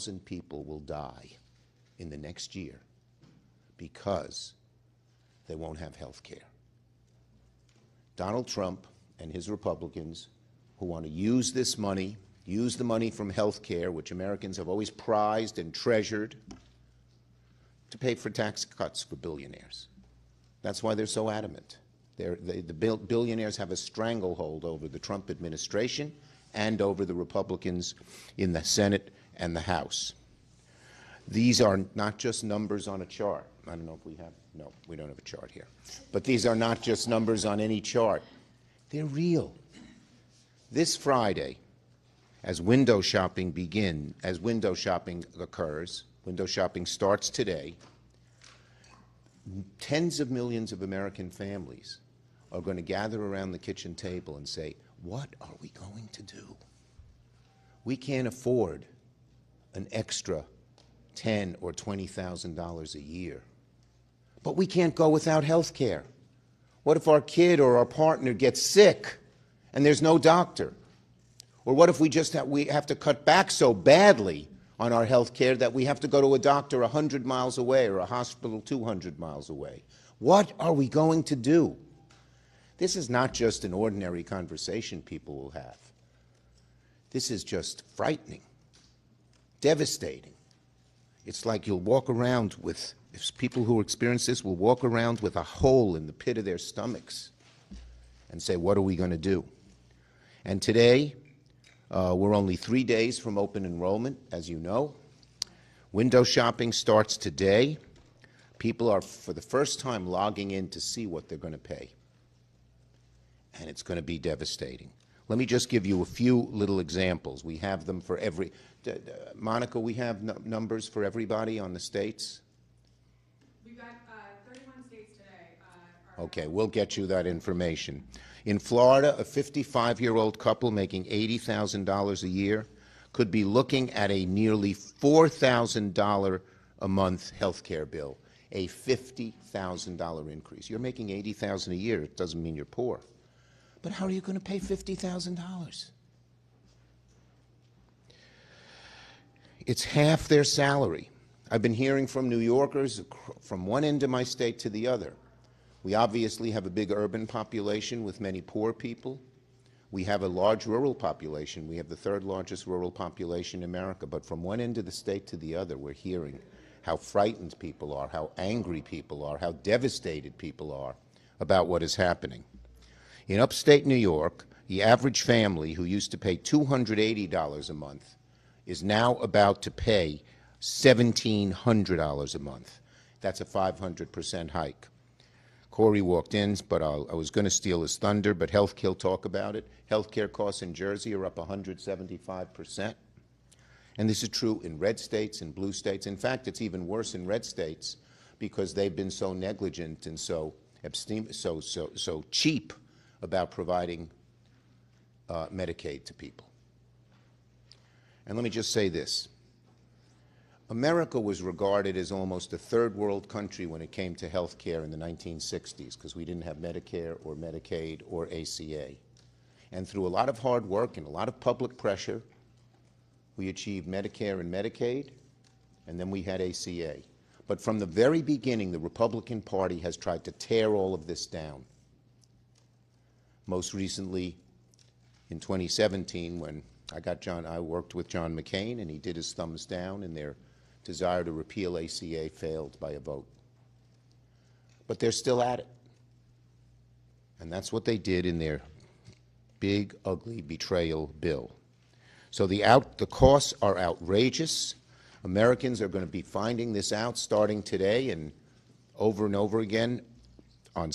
100,000 people will die in the next year because they won't have health care. Donald Trump and his Republicans, who want to use this money, use the money from health care, which Americans have always prized and treasured, to pay for tax cuts for billionaires. That's why they're so adamant. The billionaires have a stranglehold over the Trump administration and over the Republicans in the Senate and the House. These are not just numbers on a chart. I don't know if we have, no, we don't have a chart here. But these are not just numbers on any chart. They're real. This Friday, as window shopping occurs, window shopping starts today, tens of millions of American families are going to gather around the kitchen table and say, what are we going to do? We can't afford an extra $10,000 or $20,000 a year. But we can't go without health care. What if our kid or our partner gets sick and there's no doctor? Or what if we have to cut back so badly on our health care that we have to go to a doctor 100 miles away or a hospital 200 miles away? What are we going to do? This is not just an ordinary conversation people will have. This is just frightening, devastating. It's like you'll walk around with, if people who experience this will walk around with a hole in the pit of their stomachs and say, what are we going to do? And today, we're only 3 days from open enrollment, as you know. Window shopping starts today. People are, for the first time, logging in to see what they're going to pay. And it's going to be devastating. Let me just give you a few little examples. We have them for every... Monica, we have numbers for everybody on the states? We've got 31 states today. Okay, we'll get you that information. In Florida, a 55-year-old couple making $80,000 a year could be looking at a nearly $4,000 a month health care bill, a $50,000 increase. You're making $80,000 a year. It doesn't mean you're poor. But how are you going to pay $50,000? It's half their salary. I've been hearing from New Yorkers from one end of my state to the other. We obviously have a big urban population with many poor people. We have a large rural population. We have the third largest rural population in America. But from one end of the state to the other, we're hearing how frightened people are, how angry people are, how devastated people are about what is happening. In upstate New York, the average family who used to pay $280 a month is now about to pay $1,700 a month. That's a 500% hike. Corey walked in, but I was going to steal his thunder, but he'll talk about it. Healthcare costs in Jersey are up 175%. And this is true in red states and blue states. In fact, it's even worse in red states because they've been so negligent and so cheap about providing Medicaid to people. And let me just say this. America was regarded as almost a third world country when it came to health care in the 1960s because we didn't have Medicare or Medicaid or ACA. And through a lot of hard work and a lot of public pressure, we achieved Medicare and Medicaid, and then we had ACA. But from the very beginning, the Republican Party has tried to tear all of this down. Most recently, in 2017, when I worked with John McCain, and he did his thumbs down, and their desire to repeal ACA failed by a vote. But they're still at it. And that's what they did in their big, ugly betrayal bill. So the costs are outrageous. Americans are going to be finding this out starting today and over again on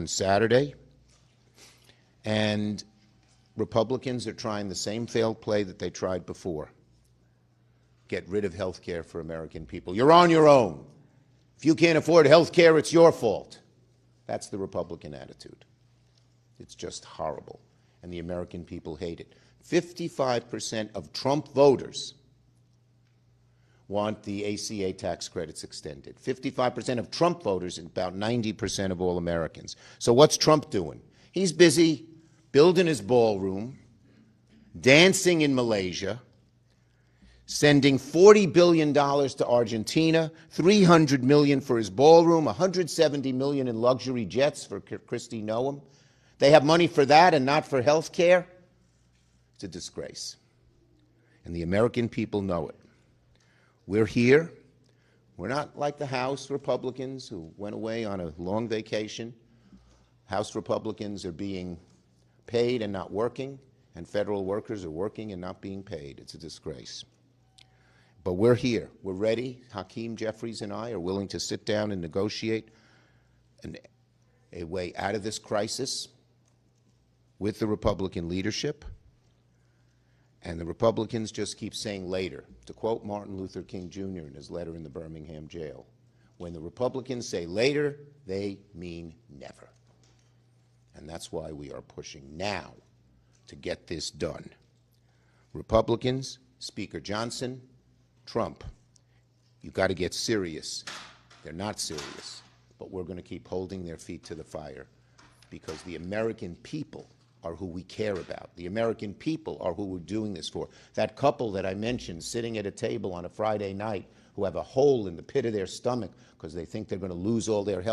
Saturday. And Republicans are trying the same failed play that they tried before. Get rid of health care for American people. You're on your own. If you can't afford health care, it's your fault. That's the Republican attitude. It's just horrible. And the American people hate it. 55% of Trump voters want the ACA tax credits extended. 55% of Trump voters and about 90% of all Americans. So what's Trump doing? He's busy building his ballroom, dancing in Malaysia, sending $40 billion to Argentina, $300 million for his ballroom, $170 million in luxury jets for Kristi Noem. They have money for that and not for health care? It's a disgrace. And the American people know it. We're here. We're not like the House Republicans who went away on a long vacation. House Republicans are being paid and not working, and federal workers are working and not being paid. It's a disgrace. But we're here. We're ready. Hakeem Jeffries and I are willing to sit down and negotiate a way out of this crisis with the Republican leadership. And the Republicans just keep saying later. To quote Martin Luther King Jr. in his letter in the Birmingham jail, when the Republicans say later, they mean never. And that's why we are pushing now to get this done. Republicans, Speaker Johnson, Trump, you've got to get serious. They're not serious, but we're going to keep holding their feet to the fire because the American people are who we care about. The American people are who we're doing this for. That couple that I mentioned sitting at a table on a Friday night who have a hole in the pit of their stomach because they think they're going to lose all their health